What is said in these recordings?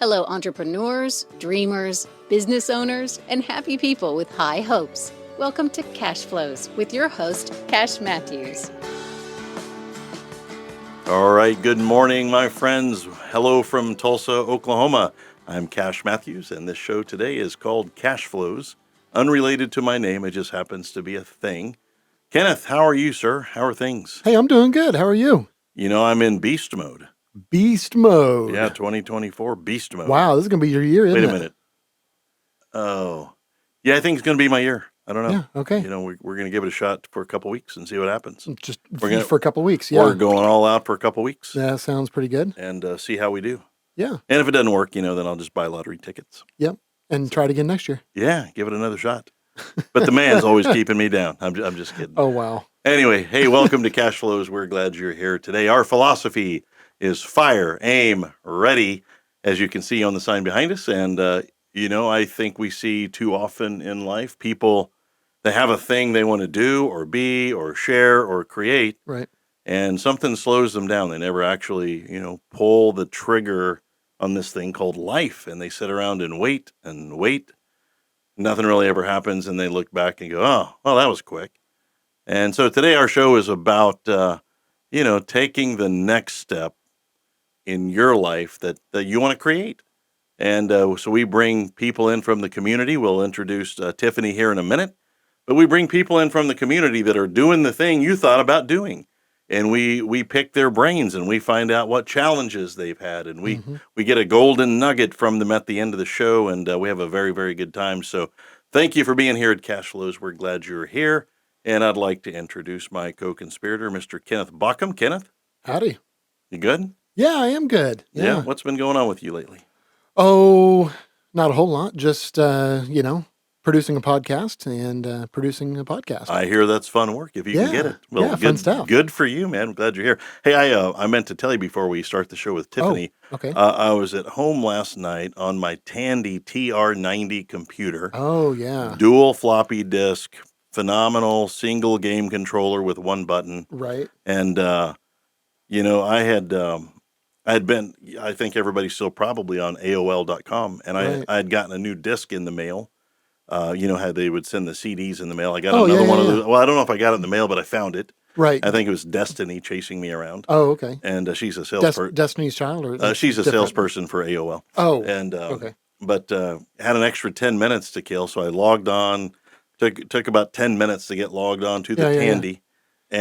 Hello, entrepreneurs, dreamers, business owners, and happy people with high hopes. Welcome to Cashflows with your host, Cash Matthews. All right, good morning, my friends. Hello from Tulsa, Oklahoma. I'm Cash Matthews, and this show today is called Cashflows. Unrelated to my name, it just happens to be a thing. Kenneth, how are you, sir? How are things? Hey, I'm doing good. How are you? You know, I'm in beast mode. Beast mode. Yeah, 2024 beast mode. Wow, this is going to be your year, isn't it? Wait a minute. Oh, yeah, I think it's going to be my year. I don't know. Yeah, okay. You know, we're going to give it a shot for a couple weeks and see what happens. Just for a couple weeks, yeah. We're going all out for a couple weeks. That sounds pretty good. And see how we do. Yeah. And if it doesn't work, you know, then I'll just buy lottery tickets. Yep. And try it again next year. Yeah, give it another shot. But the man's always keeping me down. I'm just kidding. Oh, wow. Anyway, hey, welcome to Cashflows. We're glad you're here today. Our philosophy is fire, aim, ready, as you can see on the sign behind us. And, you know, I think we see too often in life people, they have a thing they want to do or be or share or create. Right. And something slows them down. They never actually, you know, pull the trigger on this thing called life. And they sit around and wait and wait. Nothing really ever happens. And they look back and go, oh, well, that was quick. And so today our show is about, you know, taking the next step in your life that you want to create. And so we bring people in from the community. We'll introduce Tiffany here in a minute. But we bring people in from the community that are doing the thing you thought about doing. And we pick their brains and we find out what challenges they've had. And we get a golden nugget from them at the end of the show. And we have a very, very good time. So thank you for being here at Cashflows. We're glad you're here. And I'd like to introduce my co-conspirator, Mr. Kenneth Bockham. Kenneth? Howdy. You good? Yeah, I am good. Yeah. What's been going on with you lately? Oh, not a whole lot. Just, you know, producing a podcast and producing a podcast. I hear that's fun work if you can get it. Well, yeah, fun stuff. Good for you, man. I'm glad you're here. Hey, I meant to tell you before we start the show with Tiffany. Oh, okay. I was at home last night on my Tandy TR90 computer. Oh, yeah. Dual floppy disk, phenomenal single game controller with one button. Right. And, you know, I had been, I think everybody's still probably on AOL.com, and I had gotten a new disc in the mail. You know how they would send the CDs in the mail. I got another one of those. Well, I don't know if I got it in the mail, but I found it. Right. I think it was Destiny chasing me around. Oh, okay. And she's a salesperson. Destiny's Child? Or she's a salesperson for AOL. Oh, and okay. But had an extra 10 minutes to kill, so I logged on. Took about 10 minutes to get logged on to the Tandy. Yeah.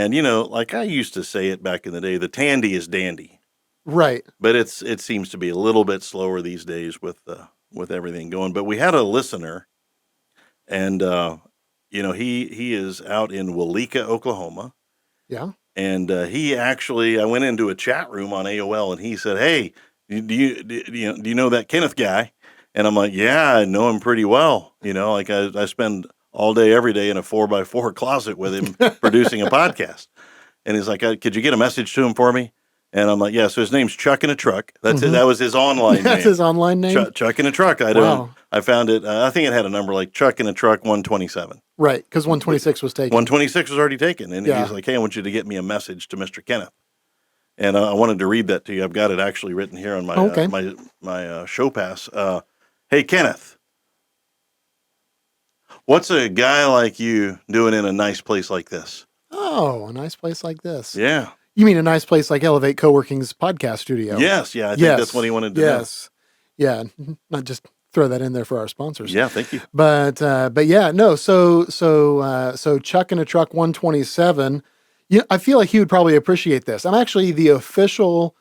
And, you know, like I used to say it back in the day, the Tandy is dandy. Right. But it seems to be a little bit slower these days with everything going. But we had a listener, and you know, he is out in Walika, Oklahoma. Yeah. And he actually, I went into a chat room on AOL, and he said, "Hey, do you know that Kenneth guy?" And I'm like, "Yeah, I know him pretty well. You know, like I spend all day, every day in a 4x4 closet with him producing a podcast." And he's like, "Could you get a message to him for me?" And I'm like, "Yeah." So his name's Chuck in a Truck. That's it. That was his online name. That's his online name? Chuck in a Truck. I found it. I think it had a number like Chuck in a Truck 127. Right, because 126 was taken. 126 was already taken. And he's like, "Hey, I want you to get me a message to Mr. Kenneth." And I wanted to read that to you. I've got it actually written here on my my show pass. Hey, Kenneth. What's a guy like you doing in a nice place like this? Oh, a nice place like this. Yeah. You mean a nice place like Elevate Coworking's podcast studio? Yes. Yeah. I think that's what he wanted to know. Yeah. Not just throw that in there for our sponsors. Yeah. Thank you. But yeah, no. So Chuck in a Truck 127. I feel like he would probably appreciate this. I'm actually the official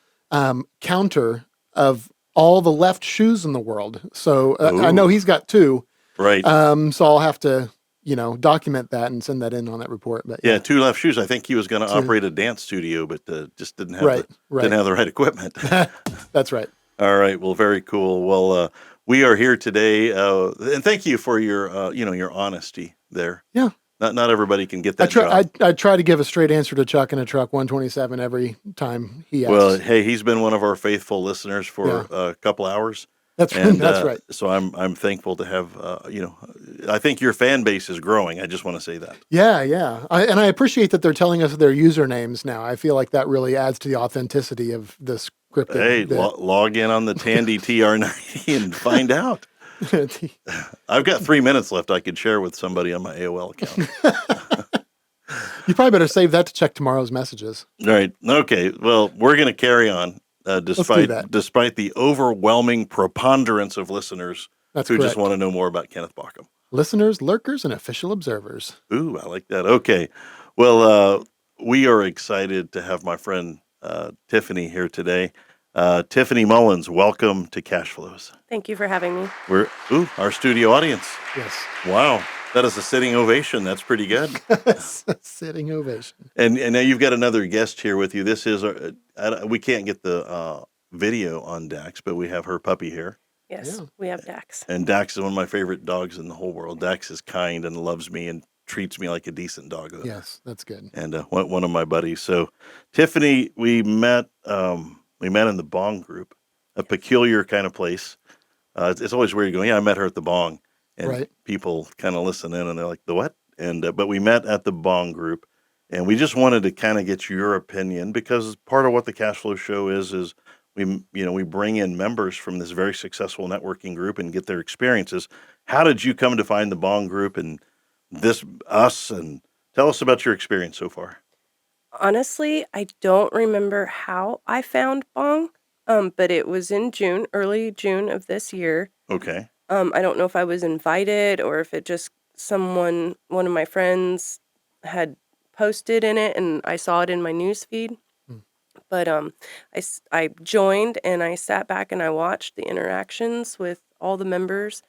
counter of all the left shoes in the world. So I know he's got two. Right. So I'll have to, you know, document that and send that in on that report. But yeah, two left shoes. I think he was going to operate a dance studio, but just didn't have didn't have the right equipment. That's right. All right. Well, very cool. Well, we are here today, and thank you for your, you know, your honesty there. Yeah. Not everybody can get that job. I try to give a straight answer to Chuck in a Truck 127 every time he asks. Well, hey, he's been one of our faithful listeners for a couple hours. That's right. So I'm thankful to have, you know, I think your fan base is growing. I just want to say that. Yeah. And I appreciate that they're telling us their usernames now. I feel like that really adds to the authenticity of this cryptic Hey, bit. log in on the Tandy TR90 and find out. I've got 3 minutes left I could share with somebody on my AOL account. You probably better save that to check tomorrow's messages. All right. Okay. Well, we're going to carry on Let's do that. despite the overwhelming preponderance of listeners That's who correct. just want to know more about Kenneth Bauckham. Listeners, lurkers, and official observers. Ooh, I like that. Okay. Well, we are excited to have my friend Tiffany here today. Tiffany Mullins, welcome to Cashflows. Thank you for having me. Our studio audience. Yes. Wow. That is a sitting ovation. That's pretty good. Sitting ovation. And now you've got another guest here with you. This is, we can't get the video on Dax, but we have her puppy here. Yes, Yeah. we have Dax. And Dax is one of my favorite dogs in the whole world. Dax is kind and loves me and treats me like a decent dog. Yes, that's good. And one of my buddies. So, Tiffany, we met in the B.O.N.G group, a peculiar kind of place. It's always weird going, yeah, I met her at the B.O.N.G. And Right. people kind of listen in and they're like, the what? And but we met at the B.O.N.G group, and we just wanted to kind of get your opinion, because part of what the Cash Flow Show is we bring in members from this very successful networking group and get their experiences. How did you come to find the B.O.N.G group and us, and tell us about your experience so far? Honestly, I don't remember how I found Bong, but it was in June, early June of this year. Okay. I don't know if I was invited or if it just one of my friends had posted in it and I saw it in my news feed. Hmm. But I joined and I sat back and I watched the interactions with all the members,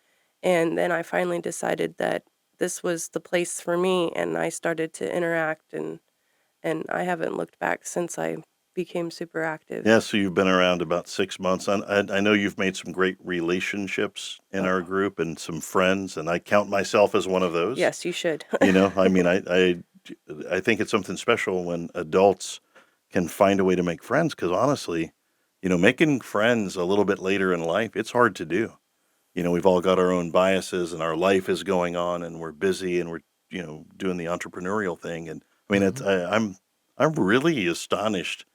and then I finally decided that this was the place for me, and I started to interact, and I haven't looked back since I became super active. Yeah, so you've been around about 6 months. I know you've made some great relationships in our group and some friends, and I count myself as one of those. Yes, you should. I mean, I think it's something special when adults can find a way to make friends, because honestly, making friends a little bit later in life, it's hard to do. We've all got our own biases and our life is going on and we're busy and we're, doing the entrepreneurial thing. And I mean, I'm really astonished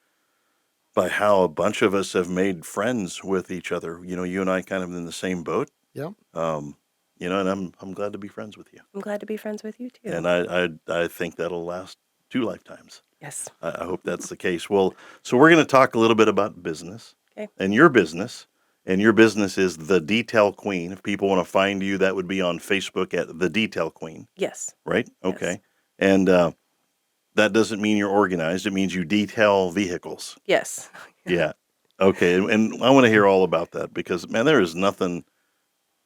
by how a bunch of us have made friends with each other. You and I kind of in the same boat. Yep. And I'm glad to be friends with you. I'm glad to be friends with you too. And I think that'll last 2 lifetimes. Yes. I hope that's the case. Well, so we're going to talk a little bit about business. Okay. And your business. And your business is The Detail Queen. If people want to find you, that would be on Facebook at The Detail Queen. Yes. Right? Yes. Okay. And that doesn't mean you're organized. It means you detail vehicles. Yes. Yeah. Okay. And I want to hear all about that, because, man, there is nothing.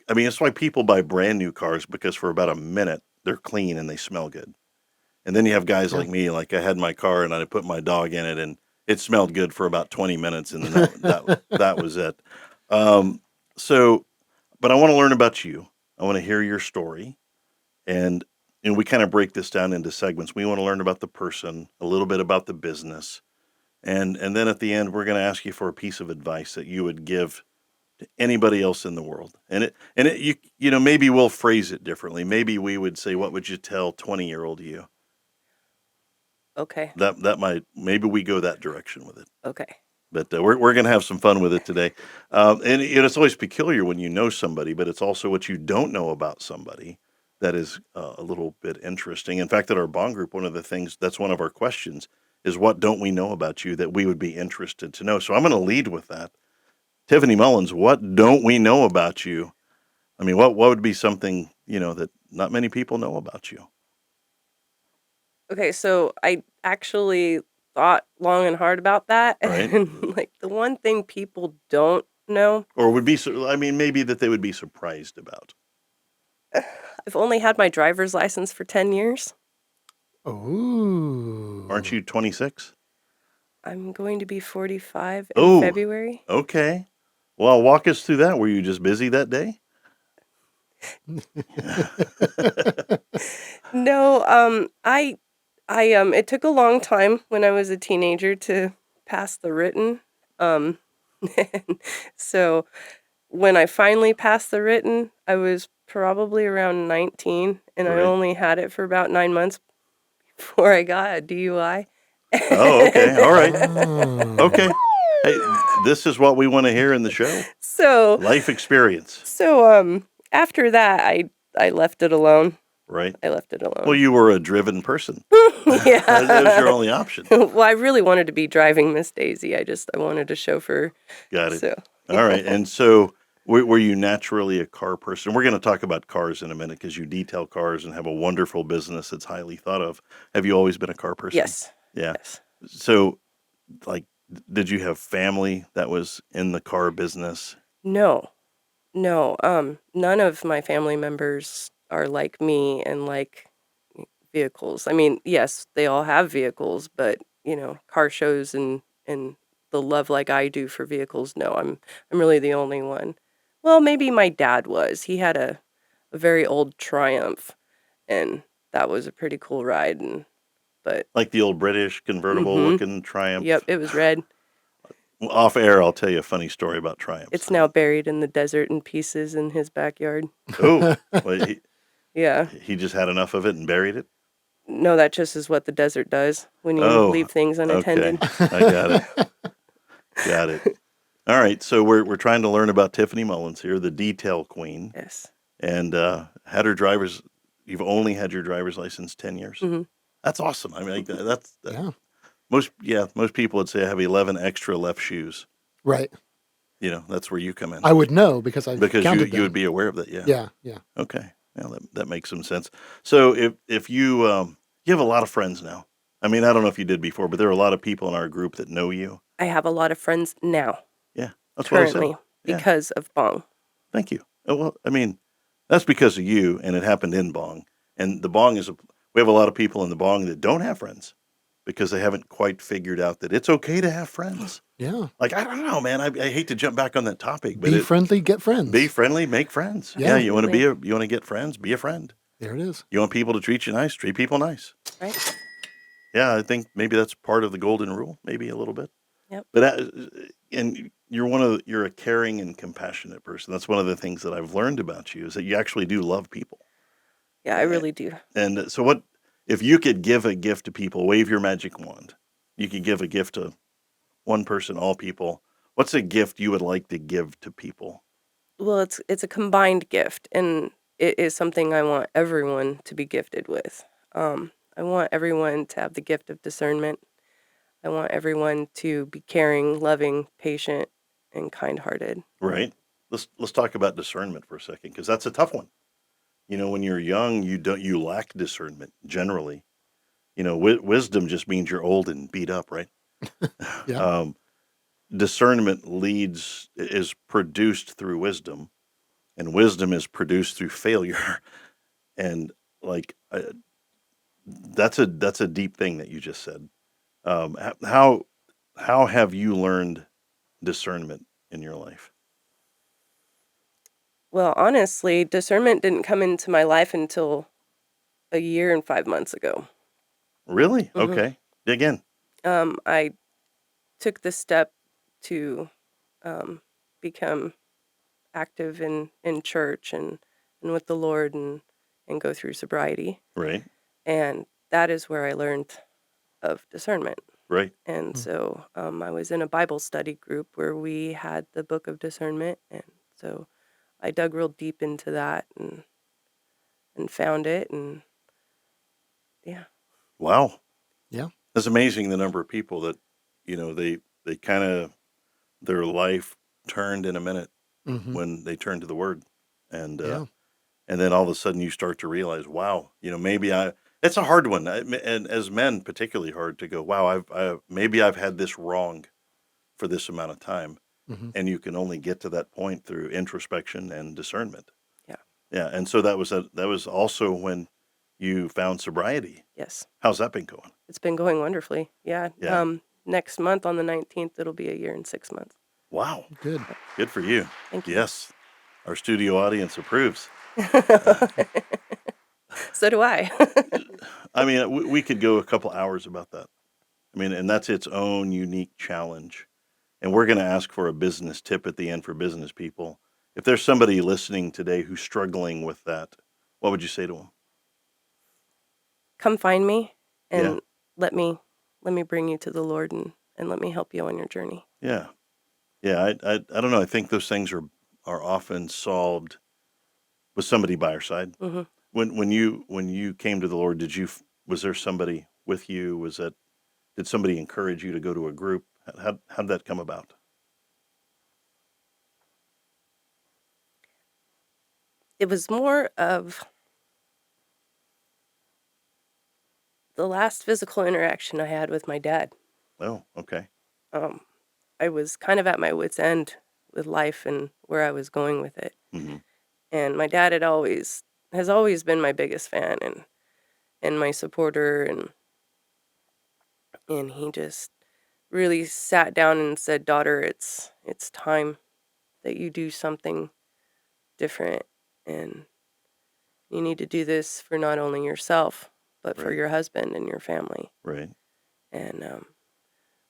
I mean, it's why people buy brand new cars, because for about a minute, they're clean and they smell good. And then you have guys like me, like I had my car and I put my dog in it and it smelled good for about 20 minutes. And then that was it. But I want to learn about you. I want to hear your story. And we kind of break this down into segments. We want to learn about the person, a little bit about the business. And then at the end, we're going to ask you for a piece of advice that you would give to anybody else in the world. And maybe we'll phrase it differently. Maybe we would say, what would you tell 20-year-old you? Okay. Maybe we go that direction with it. Okay. But we're going to have some fun with it today. And it's always peculiar when you know somebody, but it's also what you don't know about somebody that is a little bit interesting. In fact, at our B.O.N.G group, one of the things, that's one of our questions, is what don't we know about you that we would be interested to know? So I'm going to lead with that. Tiffany Mullins, what don't we know about you? I mean, what would be something, that not many people know about you? Okay, so I actually thought long and hard about that. Right. And like the one thing people don't know, Or would be, maybe that they would be surprised about. I've only had my driver's license for 10 years. Oh. Aren't you 26? I'm going to be 45 in February. Okay. Well, walk us through that. Were you just busy that day? No, it took a long time when I was a teenager to pass the written. So when I finally passed the written, I was probably around 19, and Right. I only had it for about 9 months before I got a DUI. Oh, okay. All right. Oh. Okay. Hey, this is what we want to hear in the show. So, Life experience, after that, I left it alone. right? I left it Well, alone. you were a driven person. That was your Yeah. only option. Well, I really wanted to be driving Miss Daisy. I wanted a chauffeur. Got it. So, All right. And so were you naturally a car person? We're going to talk about cars in a minute because you detail cars and have a wonderful business that's highly thought of. Have you always been a car person? yes. Yeah. Yes. So, like, did you have family that was in the car business? No. No. None of my family members are like me and like vehicles. I mean, yes, they all have vehicles, but car shows and the love like I do for vehicles, no, I'm really the only one. Well, maybe my dad was. He had a very old Triumph, and that was a pretty cool ride. But Like the old British convertible mm-hmm. looking Triumph? Yep, it was red. Off air, I'll tell you a funny story about Triumphs. It's now buried in the desert in pieces in his backyard. Oh, well, Yeah. he just had enough of it and buried it? No, that just is what the desert does when you Oh, leave things okay. unattended. I got it. Got it. All right. So we're trying to learn about Tiffany Mullins here, the detail queen, Yes. and you've only had your driver's license 10 years. Hmm. That's awesome. I mean, like, that's Yeah. most people would say I have 11 extra left shoes. Right. That's where you come in. I would know because I've Because counted you would them. be aware of that. Yeah. Yeah. Yeah. Okay. Yeah, that makes some sense. So if you you have a lot of friends now. I mean, I don't know if you did before, but there are a lot of people in our group that know you. I have a lot of friends now, Yeah, that's what I said. currently, Yeah, because of Bong. thank you. Well, I mean, that's because of you, and it happened in Bong. And the Bong we have a lot of people in the Bong that don't have friends because they haven't quite figured out that it's okay to have friends. Yeah. Like, I don't know, man. I hate to jump back on that topic, but Be friendly, get friends. be friendly, make friends. Yeah. You want to you want to get friends, be a friend. There it is. You want people to treat you nice, treat people nice. Right? Yeah, I think maybe that's part of the golden rule, maybe a little bit. Yep. But and you're a caring and compassionate person. That's one of the things that I've learned about you is that you actually do love people. Yeah, I really do. And so what if you could give a gift to people, wave your magic wand. You could give a gift to one person, all people. What's a gift you would like to give to people? Well, it's a combined gift, and it is something I want everyone to be gifted with. I want everyone to have the gift of discernment. I want everyone to be caring, loving, patient, and kind-hearted. Right? Let's talk about discernment for a second because that's a tough one. When you're young, you lack discernment generally. Wisdom just means you're old and beat up, right? Yeah. Discernment is produced through wisdom, and wisdom is produced through failure. And like that's a deep thing that you just said. How have you learned discernment in your life? Well, honestly, discernment didn't come into my life until a year and 5 months ago. Really? Mhm. Okay. Dig in. I took the step to become active in church and with the Lord and go through sobriety. Right. And that is where I learned of discernment. Right. And so I was in a Bible study group where we had the book of discernment. And so I dug real deep into that and found it. And yeah. Wow. Yeah. It's amazing the number of people that, they kind of their life turned in a minute Hmm. when they turned to the Word, and Yeah. and then all of a sudden you start to realize, wow, maybe it's a hard one, and as men particularly hard to go, wow, maybe I've had this wrong for this amount of time, Hmm. and you can only get to that point through introspection and discernment. Yeah. Yeah, and so that was also when you found sobriety. Yes. How's that been going? It's been going wonderfully. Yeah. Yeah. Next month on the 19th, it'll be a year and 6 months. Wow, Good. good for you. Thank you. Yes, our studio audience approves. So do I. I mean, we could go a couple hours about that. I mean, and that's its own unique challenge. And we're going to ask for a business tip at the end for business people. If there's somebody listening today who's struggling with that, what would you say to them? Come find me Yeah. and let me bring you to the Lord and let me help you on your journey. Yeah. Yeah. I don't know. I think those things are often solved with somebody by our side. Hmm. When you came to the Lord, was there somebody with you? Did somebody encourage you to go to a group? How'd that come about? It was more of the last physical interaction I had with my dad. Oh, okay. Um, I was kind of at my wit's end with life and where I was going with it. Hmm. And my dad has always been my biggest fan and my supporter, and he just really sat down and said, "Daughter, it's time that you do something different, and you need to do this for not only yourself but for Right. your husband and your family." Right. And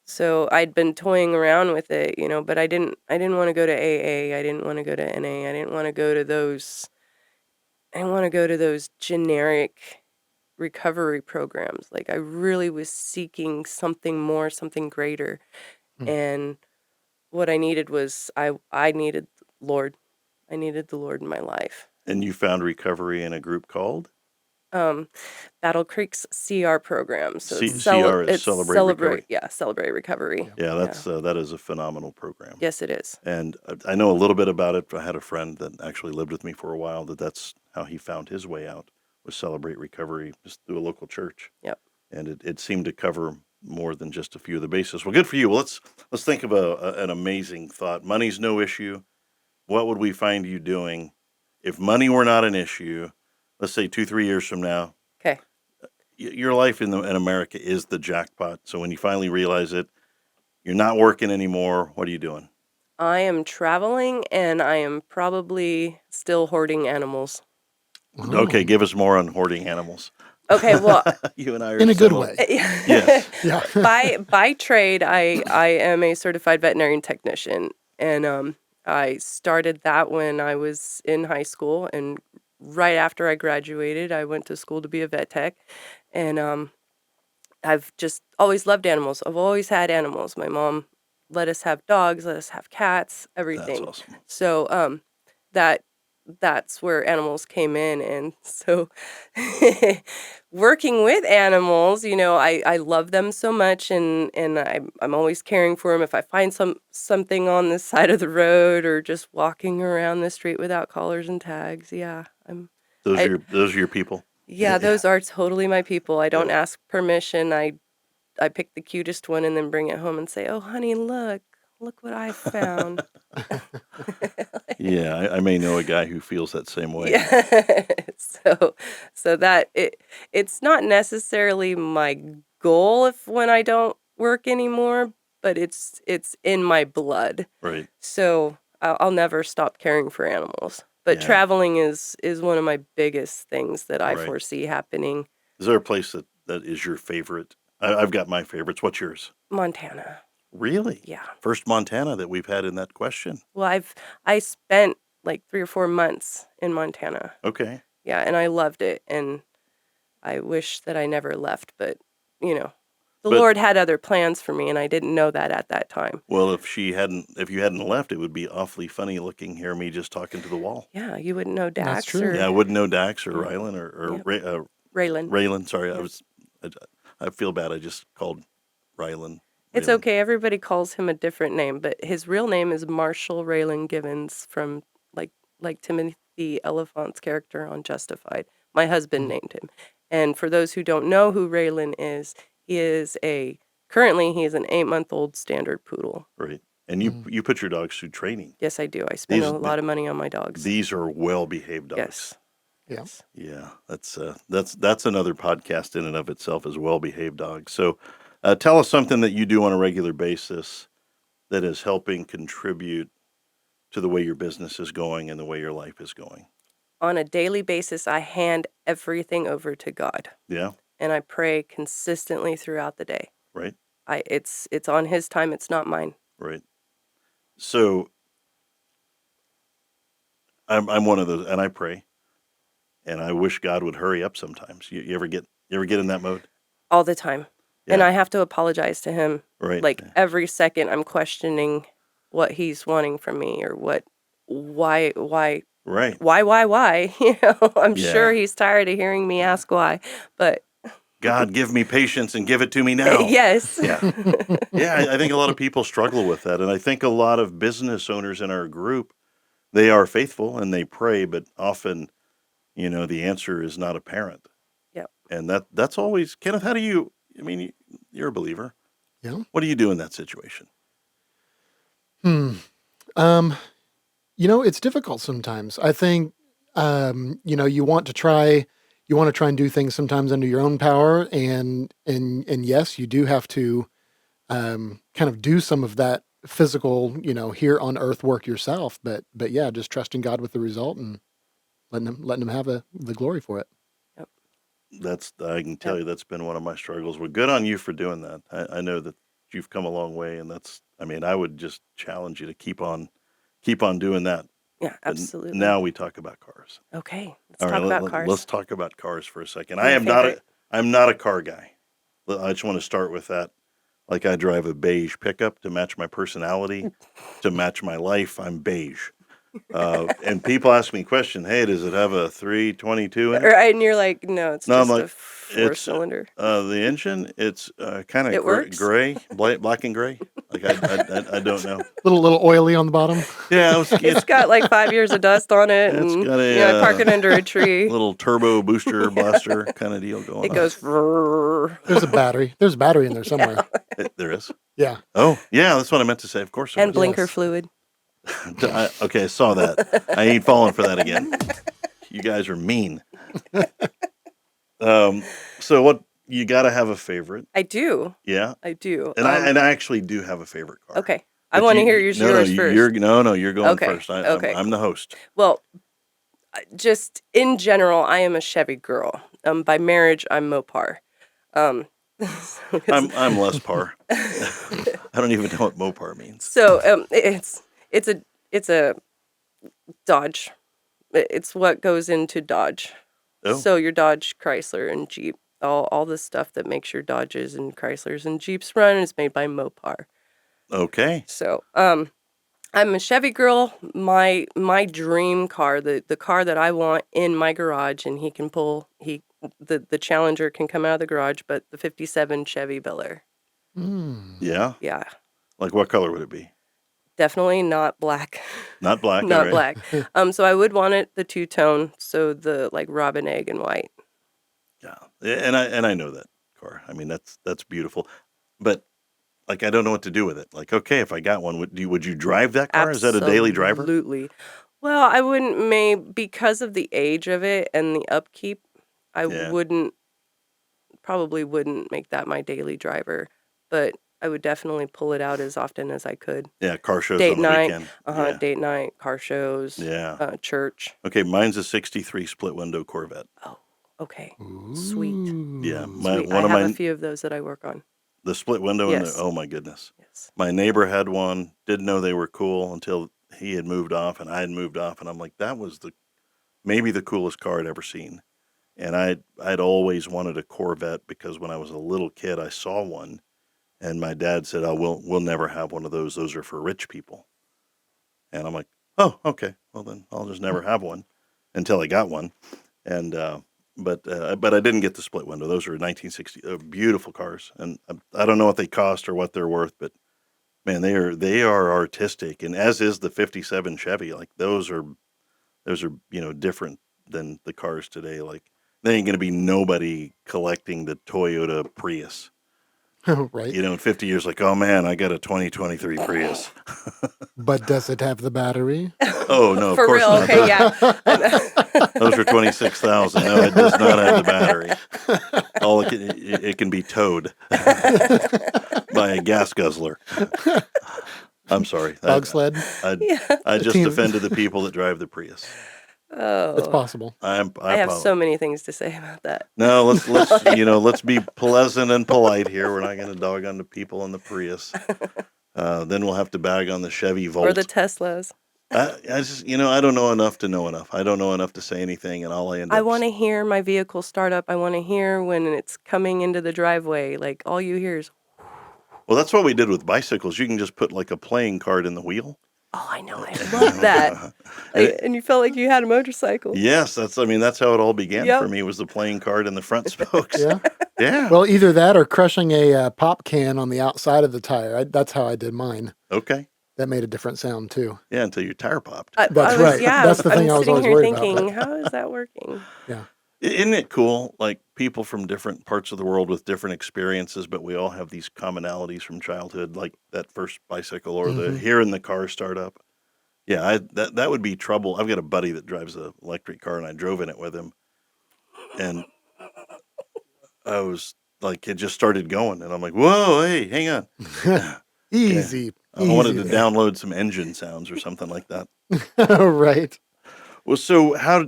so I'd been toying around with it, but I didn't want to go to AA, I didn't want to go to NA, I didn't want to go to those generic recovery programs. Like, I really was seeking something more, something greater. Mm. And what I needed was I needed Lord. I needed the Lord in my life. And you found recovery in a group called Um, Battle Creek's CR program. So C- CR is Celebrate Recovery. Celebrate Recovery. Yeah. Yeah, Yeah. that is a phenomenal program. Yes, it is. And I know a little bit about it. I had a friend that actually lived with me for a while. That's how he found his way out, was Celebrate Recovery, just through a local church. Yep. And it seemed to cover more than just a few of the bases. Well, good for you. Well, let's think of an amazing thought. Money's no issue. What would we find you doing if money were not an issue? Let's say 2-3 years from now, Okay. your life in America is the jackpot. So when you finally realize it, you're not working anymore. What are you doing? I am traveling and I am probably still hoarding animals. Okay, Oh, give us more on hoarding animals. Okay, well, You and I are in a good similar. way. Yes. Yeah. by trade, I am a certified veterinarian technician, and I started that when I was in high school, and right after I graduated, I went to school to be a vet tech, and I've just always loved animals. I've always had animals. My mom let us have dogs, let us have cats, That's everything. awesome. So that that's where animals came in, and so working with animals, I love them so much, and I'm always caring for them. If I find something on the side of the road or just walking around the street without collars and tags, yeah, I Those are your people. yeah, those are totally my people. I don't Yeah. ask permission. I pick the cutest one and then bring it home and say, "Oh, honey, look what I found." Yeah, I may know a guy who feels that same way. Yeah. So so that it's not necessarily my goal if when I don't work anymore, but it's in my blood. Right. So I'll never stop caring for animals. But Yeah. traveling is one of my biggest things that I Right. foresee happening. Is there a place that is your favorite? I've got my favorites. What's yours? Montana. Really? Yeah. First Montana that we've had in that question. Well, I spent like 3 or 4 months in Montana. Okay. Yeah, and I loved it, and I wish that I never left, but, you know, the But Lord had other plans for me, and I didn't know that at that time. well, if you hadn't left, it would be awfully funny looking here me just talking to the wall. Yeah, you wouldn't know That's Dax true. Yeah, I or wouldn't know Dax or yeah, Rylan or yep, Raylan. Raylan. Sorry, Yep. I, I feel bad. I just called Rylan. It's Raylan. okay, everybody calls him a different name, but his real name is Marshall Raylan Givens from, like Timothy Elephant's character on Justified. My husband Mm. named him. And for those who don't know who Raylan is, currently he is an 8-month-old standard poodle. Right. And Mm. you put your dogs through training. Yes, I do. I spend a These lot of money on my dogs. these are well behaved dogs. Yes. Yeah. Yes. Yeah, that's another podcast in and of itself, as well behaved dogs. So, tell us something that you do on a regular basis that is helping contribute to the way your business is going and the way your life is going. On a daily basis, I hand everything over to God, Yeah, and I pray consistently throughout the day. right, It's on his time, it's not mine. right. So I'm one of those, and I pray, and I wish God would hurry up sometimes. You ever get in that mode? All the time. And Yeah. I have to apologize to him. Right. Like every second I'm questioning what he's wanting from me or why, Right. You know, I'm sure Yeah. he's tired of hearing me ask why, but God, give me patience and give it to me now. yes. Yeah. Yeah. I think a lot of people struggle with that. And I think a lot of business owners in our group, they are faithful and they pray, but often, the answer is not apparent. Yep. And that's always, Kenneth, how do you, you're a believer. Yeah. What do you do in that situation? It's difficult sometimes. I think, you want to try and do things sometimes under your own power, and yes, you do have to kind of do some of that physical, here on earth work yourself. But yeah, just trusting God with the result and letting him have the glory for it. Yep. I can tell you that's been one of my struggles. Well, good on you for doing that. I know that you've come a long way, and I would just challenge you to keep on doing that. Yeah, But absolutely. now we talk about cars. Okay. Let's All talk right, about cars. let's talk about cars for a second. My favorite. I'm not a car guy. I just want to start with that. Like I drive a beige pickup to match my personality, to match my life. I'm beige. And people ask me a question, hey, does it have a 322 in it? Right, and you're like, no, it's No, I'm just like, a four-cylinder. The engine, it's kind of It works? gray, black and gray. Like I don't know. Little oily on the bottom. Yeah, It's got like 5 years of dust on it, It's and got a, I park it under a tree. little turbo booster blaster kind of deal going It on. goes. There's a battery. There's a battery in there somewhere. There is. Yeah. Oh, yeah, that's what I meant to say. Of course there And is. blinker Yes. fluid. Okay, I saw that. I ain't falling for that again. You guys are mean. So what? You got to have a favorite. I do. Yeah, I do. and I actually do have a favorite car. Okay. I But want to hear yours first. You're going Okay, first. okay. I'm the host. Well, just in general, I am a Chevy girl. By marriage, I'm Mopar. Um, I'm less par. I don't even know what Mopar means. So it's a Dodge. It's what goes into Dodge. Oh. So your Dodge, Chrysler, and Jeep, all the stuff that makes your Dodges and Chryslers and Jeeps run is made by Mopar. Okay. So I'm a Chevy girl. My dream car, the car that I want in my garage, and the Challenger can come out of the garage, but the '57 Chevy Bel Air. Yeah. Yeah, Like what color would it be? definitely not black. Not black. Not all right. black. So I would want it the two-tone, so the like robin egg and white. Yeah, and I know that car. I mean, that's beautiful, but like I don't know what to do with it. Like, okay, if I got one, would you drive that car? Is that a daily driver? Absolutely. Well, I wouldn't because of the age of it and the upkeep, I Yeah. probably wouldn't make that my daily driver, but I would definitely pull it out as often as I could. Yeah, car shows Date on the night, weekend. Yeah. date night, car shows, Yeah. church. Okay, mine's a '63 split window Corvette. Oh, okay. Sweet. Yeah, Sweet. I have a few of those that I work on. the split window Yes. oh my goodness. Yes. My neighbor had one, didn't know they were cool until he had moved off and I had moved off, and I'm like, that was maybe the coolest car I'd ever seen. And I'd always wanted a Corvette because when I was a little kid I saw one, and my dad said, "Oh, we'll never have one of those. Those are for rich people." And I'm like, "Oh, okay. Well then I'll just never have one," until I got one. And but I didn't get the split window. Those are 1960 beautiful cars, and I don't know what they cost or what they're worth, but man, they are artistic, and as is the '57 Chevy. Like those are different than the cars today. Like there ain't gonna be nobody collecting the Toyota Prius. Right. In 50 years, like, oh man, I got a 2023 Prius. But does it have the battery? Oh no, of For course real? not. Okay, yeah. Those are 26,000. No, it does not have the battery. All it can be towed by a gas guzzler. I'm sorry. Dog sled? I just Team- offended the people that drive the Prius. Oh, It's possible. I I have apologize. so many things to say about that. No, let's be pleasant and polite here. We're not going to dog on the people in the Prius. Then we'll have to bag on the Chevy Volt. Or the Teslas. I just, I don't know enough to know enough. I don't know enough to say anything, and all I end I up. want to hear my vehicle start up. I want to hear when it's coming into the driveway. Like all you hear is, Well, that's what we did with bicycles. You can just put like a playing card in the wheel. oh, I know. I love that. And you felt like you had a motorcycle. Yes, that's how it all began for Yep. me, was the playing card in the front spokes. Yeah. Yeah. Well, either that or crushing a pop can on the outside of the tire. That's how I did mine. Okay. That made a different sound too. Yeah, until your tire popped. That's right. That's the thing I was sitting always here worried thinking, about. how is that working? Yeah. Isn't it cool? Like people from different parts of the world with different experiences, but we all have these commonalities from childhood, like that first bicycle or the hearing the car start up. Yeah, that would be trouble. I've got a buddy that drives an electric car, and I drove in it with him, and I was like, it just started going, and I'm like, whoa, hey, hang on. Easy. I wanted to download some engine sounds or something like that. Right. Well, so how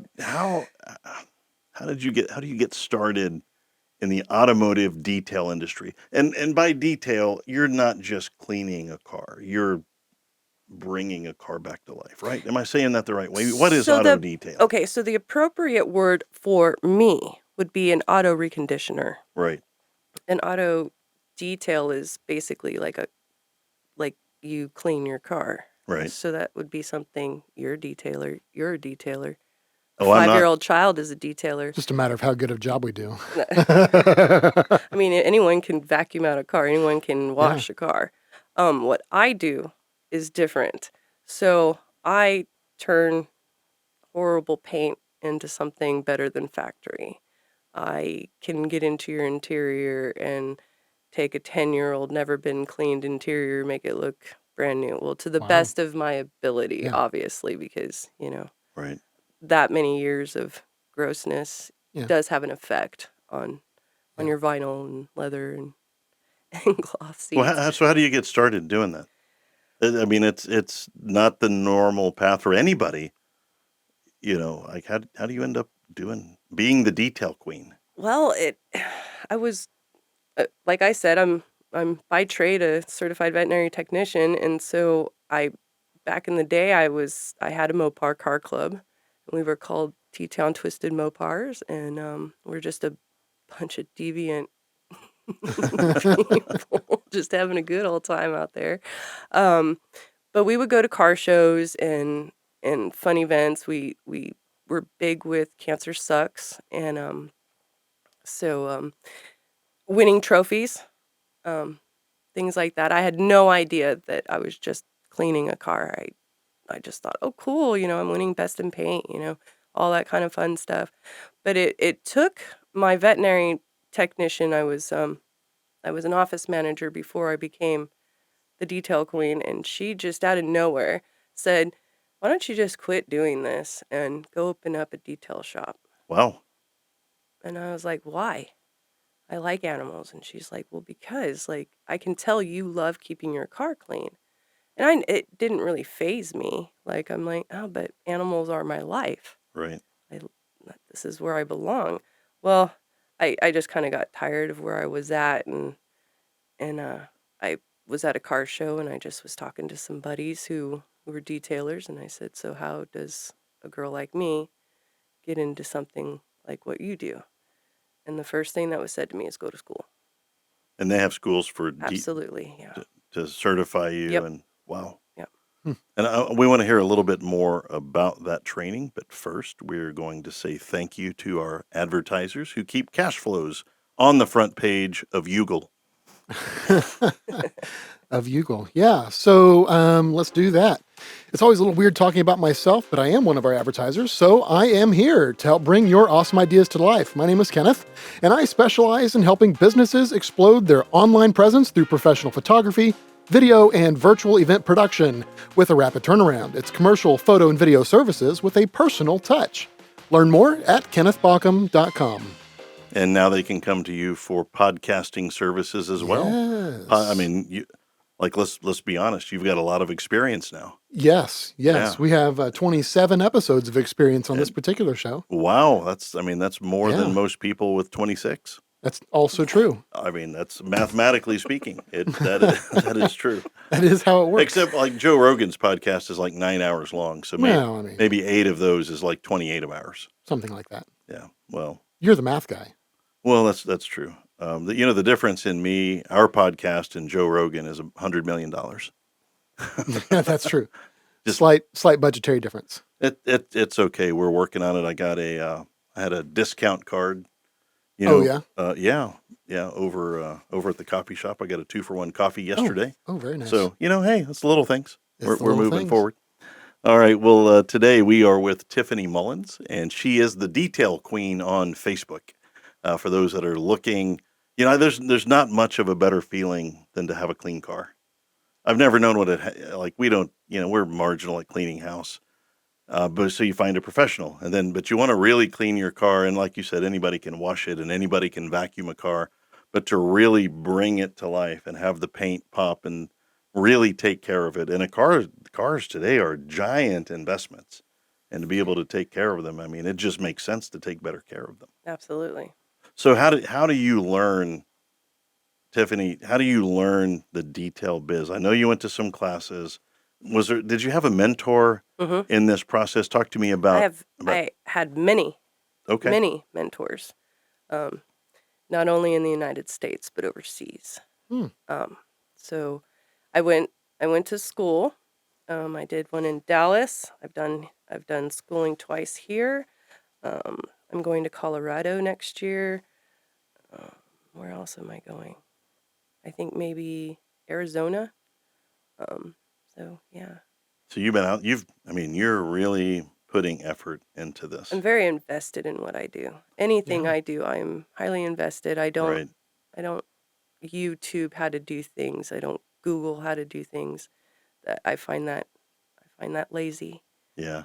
do you get started in the automotive detail industry? And by detail, you're not just cleaning a car. You're bringing a car back to life, right? Am I saying that the right way? What is auto detail? Okay, so the appropriate word for me would be an auto reconditioner. Right. An auto detail is basically like you clean your car. Right. So that would be something you're a detailer. A Oh, I'm not. 5-year-old child is a detailer. Just a matter of how good of a job we do. I mean, anyone can vacuum out a car. Anyone can wash a car. What I do is different. So I turn horrible paint into something better than factory. I can get into your interior and take a 10-year-old, never been cleaned interior, make it look brand new. Well, to the best of my ability, obviously, because, Right. that many years of grossness Yeah. does have an effect on your vinyl and leather and cloth seats. Well, so how do you get started doing that? I mean, it's not the normal path for anybody. Like how do you end up being the detail queen? Well, I was, like I said, I'm by trade a certified veterinary technician, and so back in the day, I had a Mopar car club, and we were called T-Town Twisted Mopars, and we're just a bunch of deviant people just having a good old time out there. But we would go to car shows and fun events. We were big with Cancer Sucks, and so winning trophies, things like that. I had no idea that I was just cleaning a car. I just thought, oh, cool, I'm winning best in paint, all that kind of fun stuff. But it took my veterinary technician. I was an office manager before I became the detail queen, and she just out of nowhere said, why don't you just quit doing this and go open up a detail shop? Wow. And I was like, why? I like animals. And she's like, well, because I can tell you love keeping your car clean. And it didn't really faze me. I'm like, oh, but animals are my life. Right. This is where I belong. Well, I just kind of got tired of where I was at, and I was at a car show, and I just was talking to some buddies who were detailers, and I said, so how does a girl like me get into something like what you do? And the first thing that was said to me is go to school. And they have schools for Absolutely, yeah. to certify you. Yep. And wow. Yep. And we want to hear a little bit more about that training. But first, we're going to say thank you to our advertisers who keep Cashflows on the front page of Ugle. Of Ugle. Yeah. So let's do that. It's always a little weird talking about myself, but I am one of our advertisers, so I am here to help bring your awesome ideas to life. My name is Kenneth, and I specialize in helping businesses explode their online presence through professional photography, video, and virtual event production with a rapid turnaround. It's commercial photo and video services with a personal touch. Learn more at kennethbaucom.com. And now they can come to you for podcasting services as well. Yes. I mean, let's be honest. You've got a lot of experience now. Yes. Yeah. We have 27 episodes of experience on this particular show. Wow, that's more than most people with 26. That's also true. I mean, that's mathematically speaking, that is true. That is how it works. Except like Joe Rogan's podcast is like 9 hours long, so Well, I mean, maybe 8 of those is like 28 hours. something like that. Yeah. Well, You're the math guy. that's true. The difference in our podcast and Joe Rogan is $100 million. Yeah, that's true. Just- Slight budgetary difference. It's okay. We're working on it. I had a discount card. Yeah. Yeah. Over at the coffee shop, I got a 2-for-1 coffee yesterday. Oh, very nice. So hey, it's the little things. It's We're the little moving things. forward. All right. Well, today we are with Tiffany Mullins, and she is the detail queen on Facebook. For those that are looking, there's not much of a better feeling than to have a clean car. I've never known what like. We don't, we're marginal at cleaning house. But so you find a professional, but you want to really clean your car, and like you said, anybody can wash it and anybody can vacuum a car, but to really bring it to life and have the paint pop and really take care of it. And cars today are giant investments, and to be able to take care of them, I mean, it just makes sense to take better care of them. Absolutely. So how do you learn, Tiffany? How do you learn the detail biz? I know you went to some classes. Did you have a mentor in this process? Talk to me about. I had many mentors, not only in the United States but overseas. So I went to school. I did one in Dallas. I've done schooling twice here. I'm going to Colorado next year. Where else am I going? I think maybe Arizona. So yeah. So you've been out. You're really putting effort into this. I'm very invested in what I do. Anything I do, I'm highly invested. I don't YouTube how to do things. I don't Google how to do things. I find that lazy. Yeah.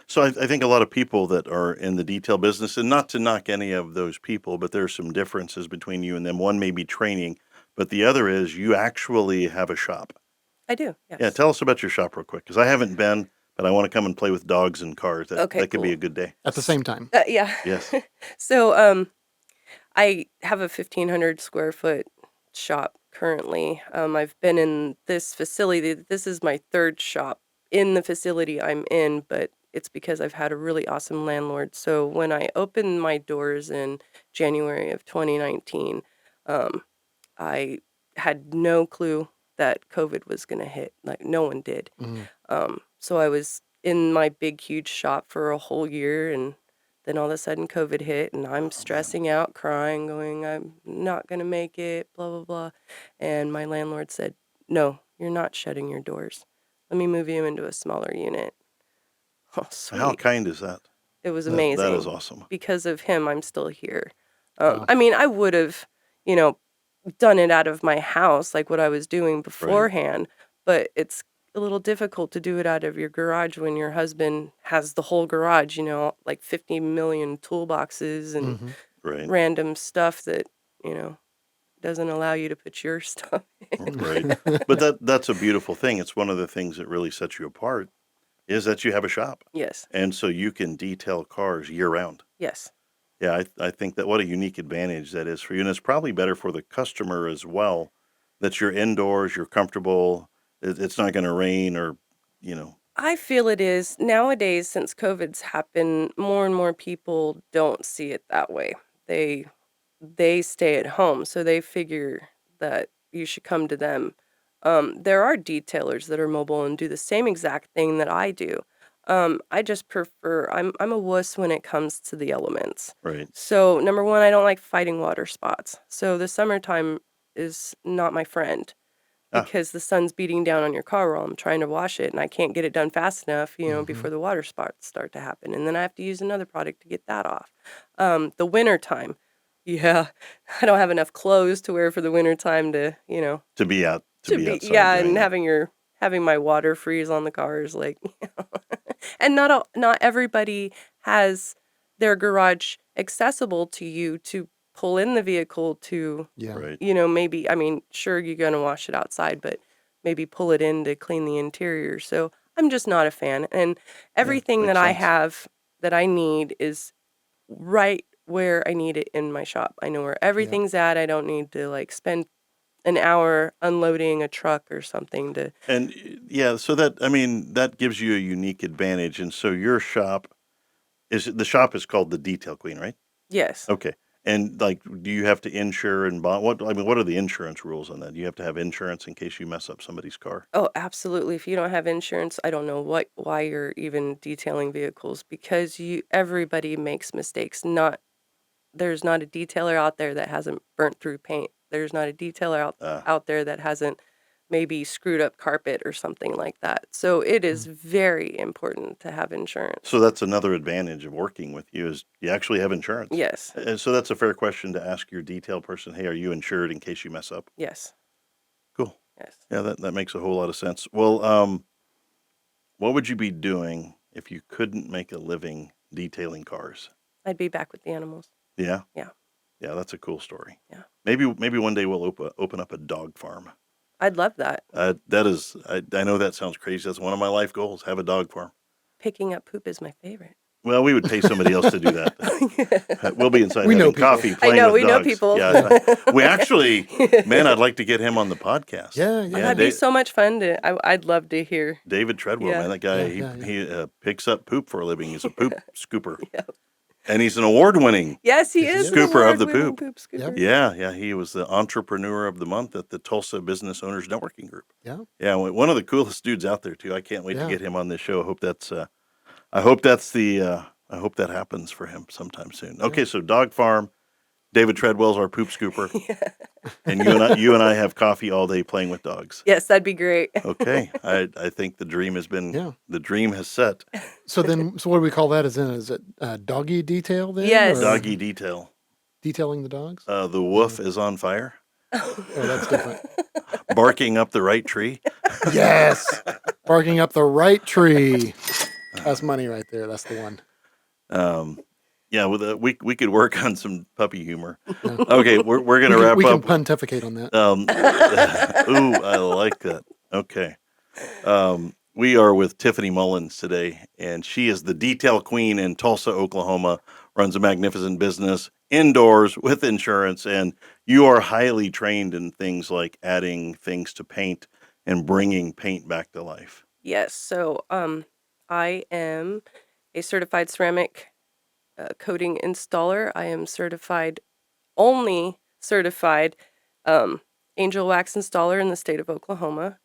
So I think a lot of people that are in the detail business, and not to knock any of those people, but there's some differences between you and them. One may be training, but the other is you actually have a shop. I do, yes. Yeah, tell us about your shop real quick, because I haven't been, but I want to come and play with dogs and cars. That could be a good day. At the same time. Yeah. Yes. So I have a 1,500 square foot shop currently. I've been in this facility. This is my third shop in the facility I'm in, but it's because I've had a really awesome landlord. So when I opened my doors in January of 2019, I had no clue that COVID was going to hit. Like, no one did. So I was in my big, huge shop for a whole year, and then all of a sudden COVID hit, and I'm stressing out, crying, going, I'm not going to make it, blah, blah, blah. And my landlord said, no, you're not shutting your doors. Let me move you into a smaller unit. Oh, sweet. How kind is that? It was amazing. That is awesome. Because of him, I'm still here. Wow. I mean, I would have, done it out of my house, like what I was doing beforehand, but it's a little difficult to do it out of your garage when your husband has the whole garage, like 50 million toolboxes and random stuff that, doesn't allow you to put your stuff in. Right. But that's a beautiful thing. It's one of the things that really sets you apart is that you have a shop. Yes. And so you can detail cars year round. Yes. Yeah, I think that what a unique advantage that is for you. And it's probably better for the customer as well, that you're indoors, you're comfortable, it's not going to rain or. I feel it is. Nowadays, since COVID's happened, more and more people don't see it that way. They stay at home, so they figure that you should come to them. There are detailers that are mobile and do the same exact thing that I do. I just prefer, I'm a wuss when it comes to the elements. Right. So number one, I don't like fighting water spots. So the summertime is not my friend because the sun's beating down on your car while I'm trying to wash it and I can't get it done fast enough, before the water spots start to happen. And then I have to use another product to get that off. The winter time. Yeah, I don't have enough clothes to wear for the winter time to, To be out. To be outside. Yeah, and having my water freeze on the cars, like, and not everybody has their garage accessible to you to pull in the vehicle to, Right. maybe, I mean, sure, you're going to wash it outside, but maybe pull it in to clean the interior. So I'm just not a fan. And everything that I sense. have that I need is right where I need it in my shop. I know where Yeah. everything's at. I don't need to like spend an hour unloading a truck or something to. And yeah, so that, I mean, that gives you a unique advantage. And so your shop the shop is called the Detail Queen, right? Yes. Okay. And like, do you have to insure and bond? What are the insurance rules on that? Do you have to have insurance in case you mess up somebody's car? Oh, absolutely. If you don't have insurance, I don't know why you're even detailing vehicles, because everybody makes mistakes. There's not a detailer out there that hasn't burnt through paint. There's not a detailer out there that hasn't maybe screwed up carpet or something like that. So it is very important to have insurance. So that's another advantage of working with you is you actually have insurance. Yes. And so that's a fair question to ask your detail person. Hey, are you insured in case you mess up? Yes. Cool. Yes. Yeah, that makes a whole lot of sense. Well, what would you be doing if you couldn't make a living detailing cars? I'd be back with the animals. Yeah. Yeah. Yeah, that's a cool story. Yeah. Maybe one day we'll open up a dog farm. I'd love that. That is, I know that sounds crazy. That's one of my life goals, have a dog farm. Picking up poop is my favorite. Well, we would pay somebody else to do that. We'll be inside We know having people. coffee, I playing know, with we know dogs. people. Yeah, we actually, man, I'd like to get him on the podcast. Yeah. That'd be so much fun I'd love to hear. David Treadwell, Yeah. man, that guy, Yeah. he picks up poop for a living. He's a poop scooper. Yep. And he's an award-winning. Yes, he Yes, he is. is. an Scooper of the award-winning poop. scooper. Yep. Yeah, he was the entrepreneur of the month at the Tulsa Business Owners Networking Group. Yeah. Yeah, one of the coolest dudes out there too. I can't wait to Yeah. get him on this show. I hope that happens for him sometime soon. Okay, so dog farm, David Treadwell's our poop scooper, and you and I have coffee all day playing with dogs. Yes, that'd be great. Okay, I think the dream has set. So what do we call that? Is it doggy detail then? Yes. Or Doggy detail. detailing the dogs? The woof is on fire, Oh, that's different. barking up the right tree. Yes. Barking up the right tree. That's money right there. That's the one. Yeah, we could work on some puppy humor. Okay, we're gonna wrap We can up. pontificate on that. Ooh, I like that. Okay. We are with Tiffany Mullins today, and she is the detail queen in Tulsa, Oklahoma, runs a magnificent business indoors with insurance, and you are highly trained in things like adding things to paint and bringing paint back to life. Yes. So I am a certified ceramic coating installer. I am only certified angel wax installer in the state of Oklahoma.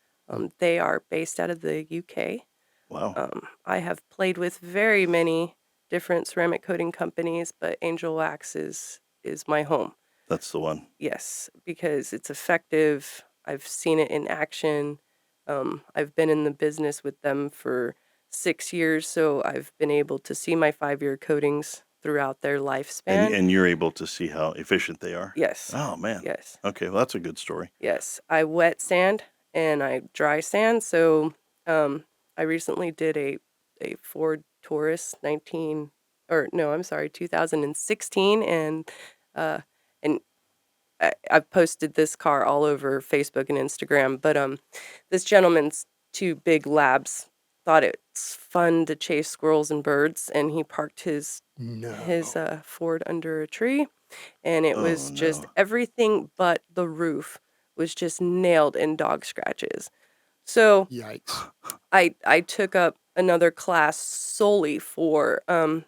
They are based out of the UK. Wow. I have played with very many different ceramic coating companies, but Angel Wax is my home. That's the one. Yes, because it's effective. I've seen it in action. I've been in the business with them for 6 years, so I've been able to see my 5-year coatings throughout their lifespan. And you're able to see how efficient they are. Yes. Oh, man. Yes. Okay, well, that's a good story. Yes. I wet sand and I dry sand. So I recently did a Ford Taurus 2016, and I've posted this car all over Facebook and Instagram. But this gentleman's 2 big labs thought it's fun to chase squirrels and birds, and he parked his Ford under a tree, and it was just everything but the roof was just nailed in dog scratches. So Yikes. I took up another class solely for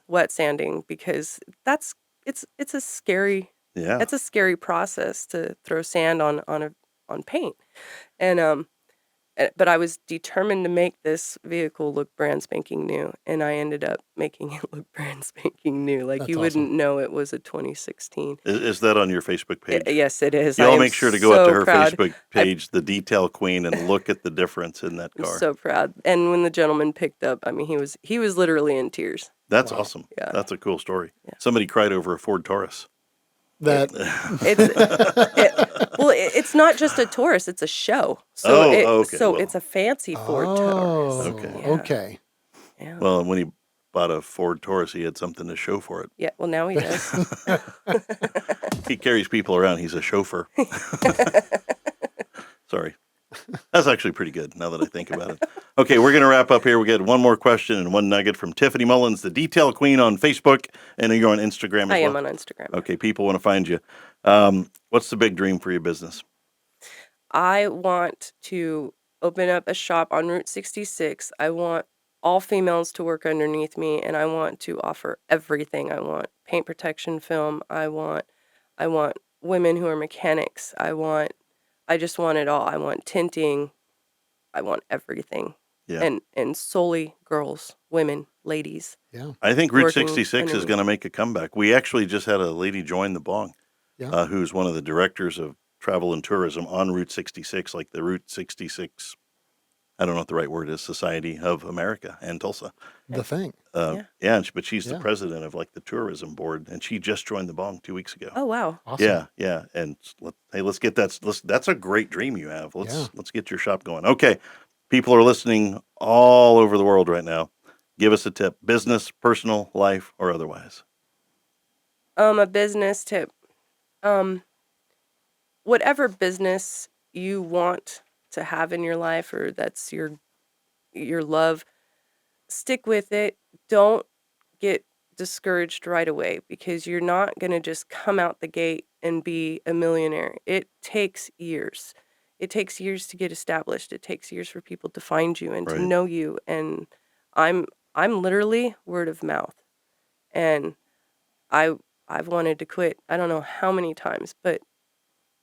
wet sanding, because it's a scary process to throw sand on paint. And but I was determined to make this vehicle look brand spanking new, and I ended up making it look brand spanking new. Like, That's you wouldn't awesome. know it was a 2016. Is that on your Facebook page? Yes, it is. Y'all I am make sure to go out to so her proud. Facebook page, The Detail Queen, and look at the difference in that I'm car. so proud. And when the gentleman picked up, I mean, he was literally in tears. That's Wow. awesome. Yeah. That's a cool story. Yeah. Somebody cried over a Ford Taurus. That It's not just a Taurus; it's a show. So okay. So Well. it's a fancy Ford Taurus. Okay. Yeah. Okay. Yeah. Well, when he bought a Ford Taurus, he had something to show for it. Yeah. Well, now he does. He carries people around. He's a chauffeur. Sorry. That's actually pretty good now that I think about it. Okay, we're going to wrap up here. We get one more question and one nugget from Tiffany Mullins, the Detail Queen on Facebook, and you're on Instagram as I well. am on Instagram. Okay, people want to find you. What's the big dream for your business? I want to open up a shop on Route 66. I want all females to work underneath me, and I want to offer everything. I want paint protection film. I want women who are mechanics. I just want it all. I want tinting. I want everything. Yeah. And solely girls, women, ladies. Yeah. I think Route working 66 is underneath. going to make a comeback. We actually just had a lady join the B.O.N.G, Yeah. who's one of the directors of travel and tourism on Route 66, like the Route 66, I don't know what the right word is, Society of America and Tulsa. The thing. Yeah, but she's the Yeah. president of like the tourism board, and she just joined the B.O.N.G 2 weeks ago. Oh, wow. Awesome. Yeah. And let's get that. That's a great dream you have. Yeah. Let's get your shop going. Okay. People are listening all over the world right now. Give us a tip, business, personal, life, or otherwise. A business tip. Whatever business you want to have in your life, or that's your love, stick with it. Don't get discouraged right away, because you're not going to just come out the gate and be a millionaire. It takes years. It takes years to get established. It takes years for people to find you and to Right. know you. And I'm literally word of mouth. And I've wanted to quit I don't know how many times, but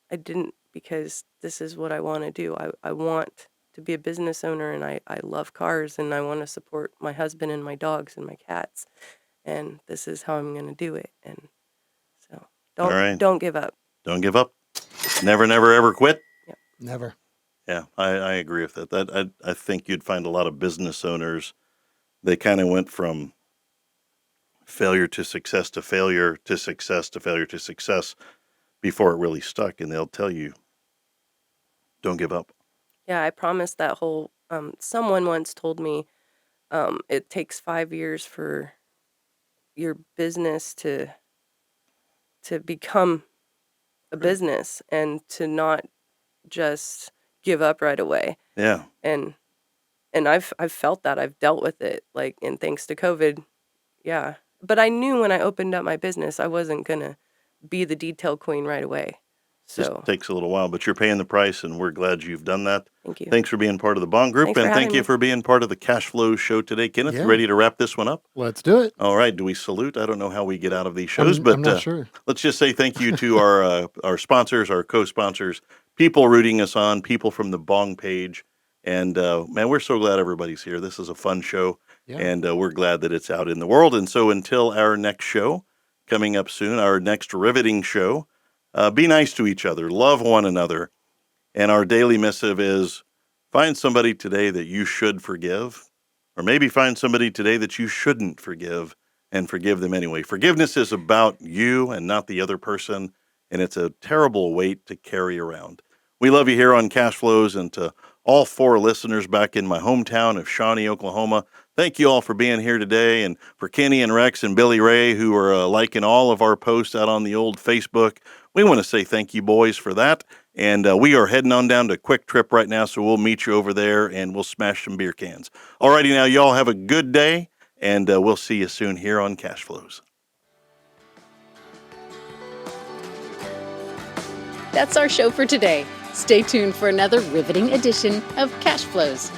I didn't, because this is what I want to do. I want to be a business owner, and I love cars, and I want to support my husband and my dogs and my cats. And this is how I'm going to do it. And so All right. don't give up. Don't give up. Never, ever quit. Never. Yeah, I agree with that. I think you'd find a lot of business owners, they kind of went from failure to success to failure to success to failure to success before it really stuck. And they'll tell you, don't give up. Yeah, I promise that whole someone once told me it takes 5 years for your business to become a Right. business, and to not just give up right away. Yeah. And I've felt that. I've dealt with it, like, and thanks to COVID. Yeah. But I knew when I opened up my business, I wasn't going to be the detail queen right away. Just So, takes a little while, but you're paying the price, and we're glad you've done that. thank you. Thanks for being part of the B.O.N.G group, Thanks for and thank having you me. for being part of the Cashflows show today. Kenneth, Yeah. you ready to wrap this one up? Let's do it. All right. Do we salute? I don't know how we get out of these shows, I'm but not sure. let's just say thank you to our sponsors, our co-sponsors, people rooting us on, people from the B.O.N.G page. And man, we're so glad everybody's here. This is a fun show, Yeah. and we're glad that it's out in the world. And so until our next show coming up soon, our next riveting show, be nice to each other, love one another. And our daily missive is find somebody today that you should forgive, or maybe find somebody today that you shouldn't forgive, and forgive them anyway. Forgiveness is about you and not the other person, and it's a terrible weight to carry around. We love you here on Cashflows, and to all 4 listeners back in my hometown of Shawnee, Oklahoma, thank you all for being here today, and for Kenny and Rex and Billy Ray, who are liking all of our posts out on the old Facebook. We want to say thank you, boys, for that. And we are heading on down to Quick Trip right now, so we'll meet you over there, and we'll smash some beer cans. All righty, now, y'all have a good day, and we'll see you soon here on Cashflows. That's our show for today. Stay tuned for another riveting edition of Cashflows.